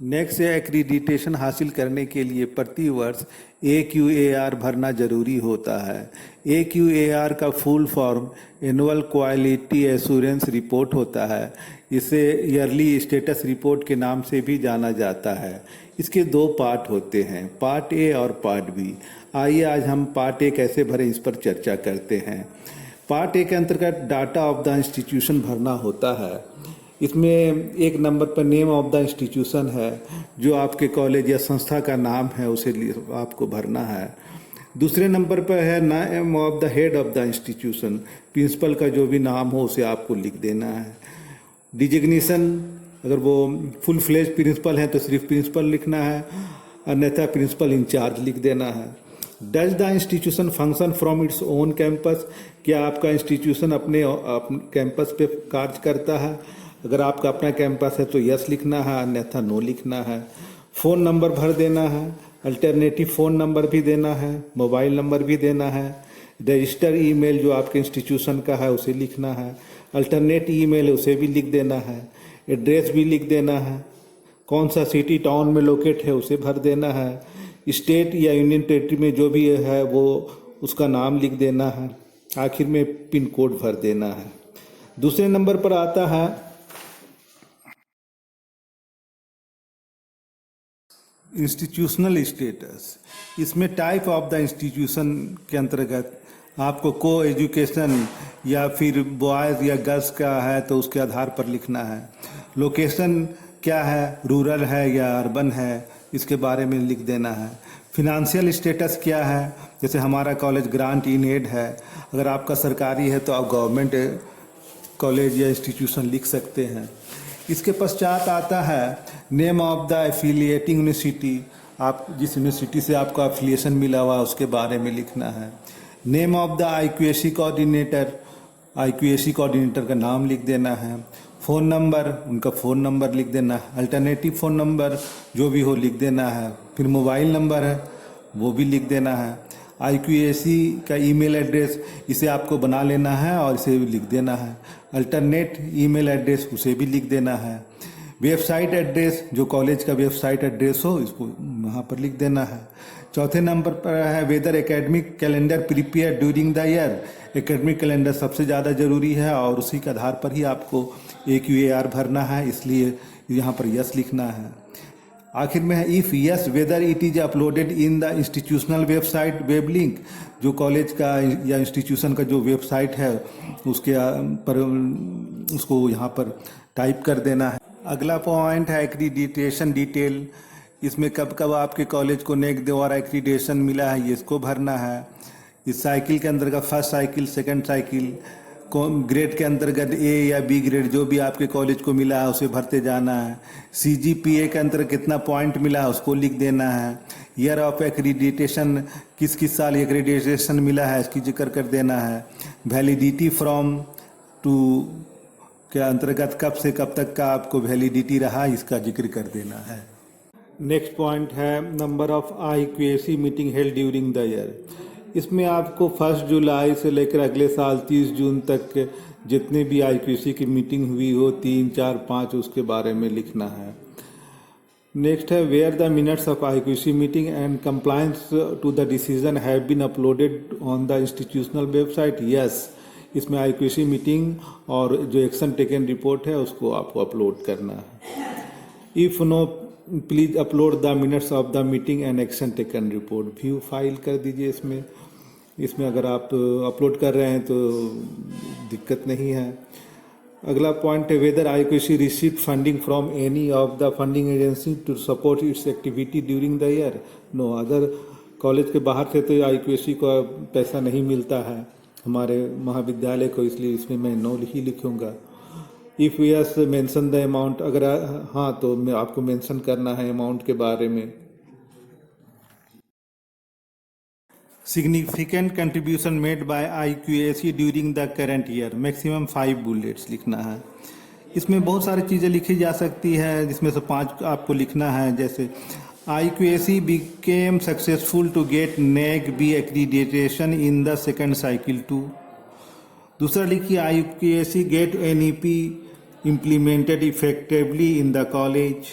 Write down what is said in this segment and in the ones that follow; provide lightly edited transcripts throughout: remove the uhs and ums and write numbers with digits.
Next accreditation हासिल करने के लिए प्रति वर्ष AQAR भरना जरूरी होता है। AQAR का full form annual quality assurance report होता है। इसे ईयरली स्टेटस रिपोर्ट के नाम से भी जाना जाता है। इसके दो पार्ट होते हैं, पार्ट ए और पार्ट बी। आइए आज हम पार्ट ए कैसे भरें इस पर चर्चा करते हैं। पार्ट ए के अंतर्गत डाटा ऑफ द इंस्टीट्यूशन भरना होता है। इसमें एक नंबर पर नेम ऑफ द इंस्टीट्यूशन है, जो आपके कॉलेज या संस्था का नाम है उसे आपको भरना है। दूसरे नंबर पर है name of the head of the institution, principal का जो भी नाम हो उसे आपको लिख देना है। डिजिग्नेशन, अगर वो फुल फ्लेज प्रिंसिपल है तो सिर्फ प्रिंसिपल लिखना है, अन्यथा प्रिंसिपल इंचार्ज लिख देना है। Does the institution function from its own campus, क्या आपका इंस्टीट्यूशन अपने कैंपस पे कार्य करता है? अगर आपका अपना कैंपस है तो यस लिखना है, अन्यथा नो लिखना है। फ़ोन नंबर भर देना है, अल्टरनेटिव फ़ोन नंबर भी देना है, मोबाइल नंबर भी देना है। रजिस्टर ईमेल जो आपके इंस्टीट्यूशन का है उसे लिखना है, अल्टरनेट ईमेल है उसे भी लिख देना है, एड्रेस भी लिख देना है, कौन सा सिटी टाउन में लोकेट है उसे भर देना है, स्टेट या यूनियन टेरिटरी में जो भी है वो उसका नाम लिख देना है, आखिर में पिन कोड भर देना है। दूसरे नंबर पर आता है इंस्टीट्यूशनल स्टेटस। इसमें टाइप ऑफ द इंस्टीट्यूशन के अंतर्गत आपको को एजुकेशन या फिर बॉयज़ या गर्ल्स का है तो उसके आधार पर लिखना है। लोकेशन क्या है, रूरल है या अर्बन है, इसके बारे में लिख देना है। फिनेंशियल स्टेटस क्या है, जैसे हमारा कॉलेज ग्रांट इन एड है, अगर आपका सरकारी है तो आप गवर्नमेंट कॉलेज या इंस्टीट्यूशन लिख सकते हैं। इसके पश्चात आता है name of the affiliating university, आप जिस यूनिवर्सिटी से आपका एफिलिएशन मिला हुआ उसके बारे में लिखना है। Name of the IQAC coordinator, IQAC coordinator का नाम लिख देना है। फ़ोन नंबर, उनका फ़ोन नंबर लिख देना है, अल्टरनेटिव फ़ोन नंबर जो भी हो लिख देना है। फिर मोबाइल नंबर है वो भी लिख देना है। IQAC का ईमेल एड्रेस, इसे आपको बना लेना है और इसे लिख देना है। अल्टरनेट ईमेल एड्रेस उसे भी लिख देना है। वेबसाइट एड्रेस, जो कॉलेज का वेबसाइट एड्रेस हो इसको वहाँ पर लिख देना है। चौथे नंबर पर है whether academic calendar prepare during the year. Academic calendar सबसे ज़्यादा ज़रूरी है और उसी के आधार पर ही आपको AQAR भरना है, इसलिए यहाँ पर यस लिखना है। आखिर में है if yes whether it is uploaded in the institutional website web link, जो कॉलेज का या इंस्टीट्यूशन का जो वेबसाइट है उसके पर उसको यहाँ पर टाइप कर देना है। अगला पॉइंट है एक्रीडिटेशन डिटेल। इसमें कब कब आपके कॉलेज को नेक द्वारा एक्रीडिटेशन मिला है ये इसको भरना है। इस साइकिल के अंतर्गत first cycle, second cycle, grade के अंतर्गत A या B ग्रेड जो भी आपके कॉलेज को मिला है उसे भरते जाना है। CGPA के अंतर्गत कितना पॉइंट मिला है उसको लिख देना है। ईयर ऑफ एक्रीडिटेशन, किस किस साल एक्रीडिटेशन मिला है इसकी जिक्र कर देना है। वैलिडिटी फ्रॉम टू के अंतर्गत कब से कब तक का आपको वैलिडिटी रहा इसका जिक्र कर देना है। नेक्स्ट पॉइंट है number of IQAC meeting held during the year. इसमें आपको 1 जुलाई से लेकर अगले साल 30 जून तक जितने भी IQAC की मीटिंग हुई हो 3, 4, 5 उसके बारे में लिखना है। नेक्स्ट है where the minutes of IQAC meeting and compliance to the decision have been uploaded on the institutional website. Yes, इसमें IQAC मीटिंग और जो एक्शन टेकन रिपोर्ट है उसको आपको अपलोड करना है। If no please upload the minutes of the meeting and action taken report, view file कर दीजिए। इसमें अगर आप अपलोड कर रहे हैं तो दिक्कत नहीं है। अगला पॉइंट है whether IQAC receive funding from any of the funding agency to support its activity during the year. No, other college के बाहर से तो IQAC को पैसा नहीं मिलता है हमारे महाविद्यालय को, इसलिए इसमें मैं नो ही लिखूँगा। If yes mention the amount, अगर हाँ तो मैं आपको मेंशन करना है अमाउंट के बारे में। Significant contribution made by IQAC during the current year, maximum 5 bullets लिखना है। इसमें बहुत सारी चीज़ें लिखी जा सकती है, जिसमें से 5 आपको लिखना है। जैसे IQAC became successful to get NAAC-B accreditation in the second cycle too। दूसरा लिखिए IQAC get NEP implemented effectively in the college।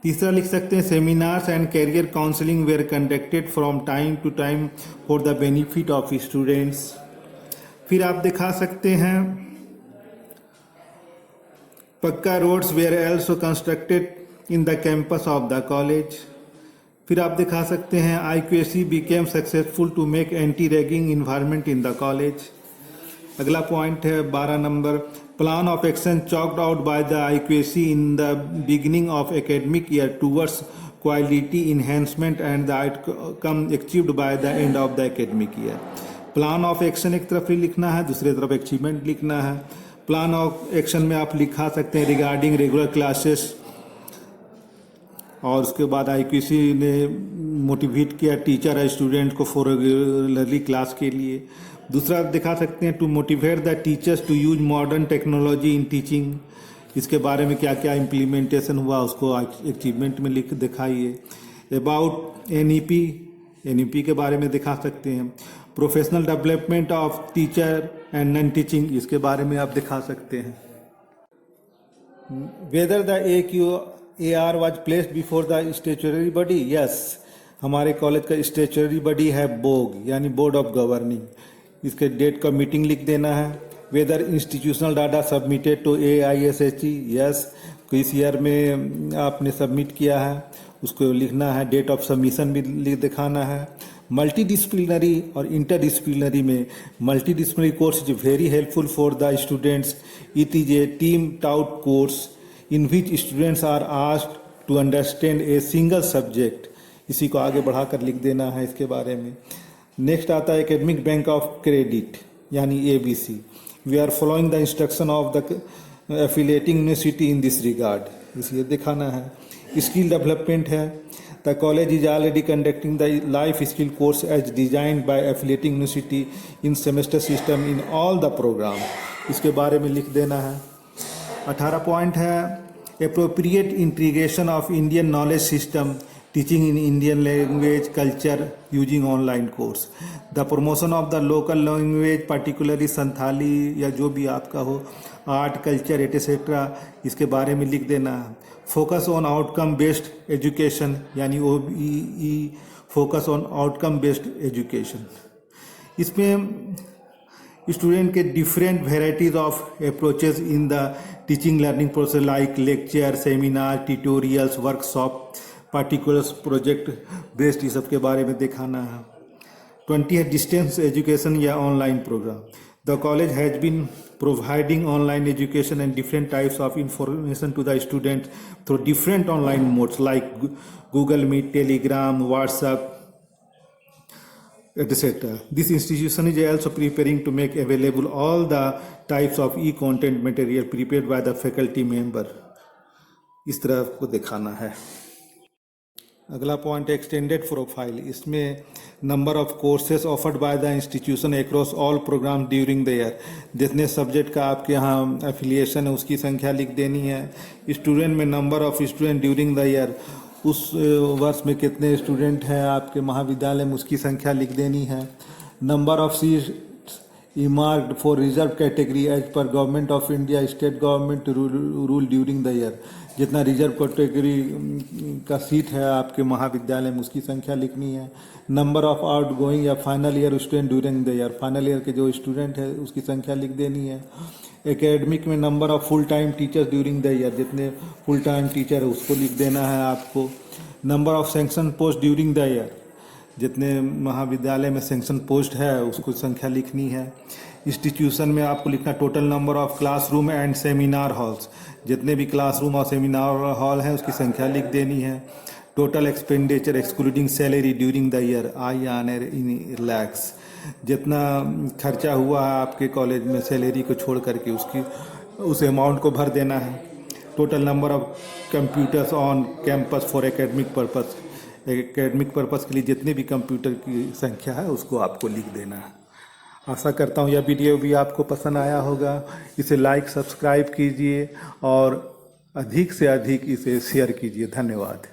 तीसरा लिख सकते हैं seminars and career counselling were conducted from time to time for the benefit of students. फिर आप दिखा सकते हैं pucca roads were also constructed in the campus of the college. फिर आप दिखा सकते हैं IQAC became successful to make anti ragging environment in the college. अगला पॉइंट है 12 number, plan of action chalked out by the IQAC in the beginning of academic year towards quality enhancement and the outcome achieved by the end of the academic year. Plan of action एक तरफ ही लिखना है, दूसरी तरफ achievement लिखना है। Plan of action में आप लिखा सकते हैं रिगार्डिंग रेगुलर क्लासेस, और उसके बाद IQAC ने मोटिवेट किया टीचर और स्टूडेंट को फॉर रेगुलरली क्लास के लिए। दूसरा दिखा सकते हैं to motivate the teachers to use modern technology in teaching. इसके बारे में क्या क्या इम्प्लीमेंटेशन हुआ उसको अचीवमेंट में लिख दिखाइए। अबाउट NEP के बारे में दिखा सकते हैं। Professional development of teacher and non teaching, इसके बारे में आप दिखा सकते हैं। Whether the AQAR was placed before the statutory body? Yes, हमारे कॉलेज का स्टेचुटरी बॉडी है बोग यानी बोर्ड ऑफ गवर्निंग। इसके डेट का मीटिंग लिख देना है। Whether institutional data submitted to AISHE? Yes, किस ईयर में आपने सबमिट किया है उसको लिखना है। डेट ऑफ सबमिशन भी लिख दिखाना है। मल्टी डिसिप्लिनरी और इंटरडिसिप्लिनरी में multi course is very helpful for the students. It is a team taut course in which students are asked to understand a single subject। इसी को आगे बढ़ाकर लिख देना है इसके बारे में। नेक्स्ट आता है एकेडमिक बैंक ऑफ क्रेडिट यानी ABC। We are following the instruction of the affiliating university in this regard, इसलिए दिखाना है। स्किल डेवलपमेंट है, the college is already conducting the life skill course as designed by affiliating university in semester system in all the program, इसके बारे में लिख देना है। 18 पॉइंट है appropriate integration of Indian knowledge system teaching in Indian language culture using online course. The promotion of the local language particularly Santhali या जो भी आपका हो, आर्ट कल्चर एटसेट्रा, इसके बारे में लिख देना है। Focus on outcome based education यानी OBE, focus on outcome based education. इसमें स्टूडेंट के different varieties of approaches in the teaching learning process like lecture, seminar, tutorials, workshop, particulars, project based, ये सब के बारे में दिखाना है। 20 है डिस्टेंस एजुकेशन या online program. The college has been providing online education and different types of information to the student through different online modes like Google Meet, Telegram, WhatsApp, etc. This institution is also preparing to make available all the types of e-content material prepared by the faculty member। इस तरह को दिखाना है। अगला point extended profile. इसमें number of courses offered by the institution across all programme during the year. जितने subject का आपके यहाँ एफिलिएशन है उसकी संख्या लिख देनी है। स्टूडेंट में number of student during the year, उस वर्ष में कितने स्टूडेंट हैं आपके महाविद्यालय में उसकी संख्या लिख देनी है। Number of seats earmarked for reserve category as per government of India state government rule during the year. जितना रिजर्व कैटेगरी का सीट है आपके महाविद्यालय में उसकी संख्या लिखनी है। नंबर ऑफ आउट गोइंग या final year student during the year, final year के जो स्टूडेंट है उसकी संख्या लिख देनी है। एकेडमिक में number of full time teachers during the year, जितने फुल टाइम टीचर है उसको लिख देना है आपको। Number of sanction post during the year, जितने महाविद्यालय में सैंक्शन पोस्ट है उसको संख्या लिखनी है। इंस्टीट्यूशन में आपको लिखना total number of classroom and seminar halls, जितने भी क्लासरूम और सेमिनार हॉल हैं उसकी संख्या लिख देनी है। Total expenditure excluding salary during the year INR इन लैक्स, जितना खर्चा हुआ है आपके कॉलेज में सैलरी को छोड़ करके उसकी उस अमाउंट को भर देना है। Total number of computers on campus for academic purpose, academic purpose के लिए जितने भी कंप्यूटर की संख्या है उसको आपको लिख देना है। आशा करता हूँ यह वीडियो भी आपको पसंद आया होगा। इसे लाइक सब्सक्राइब कीजिए और अधिक से अधिक इसे शेयर कीजिए। धन्यवाद।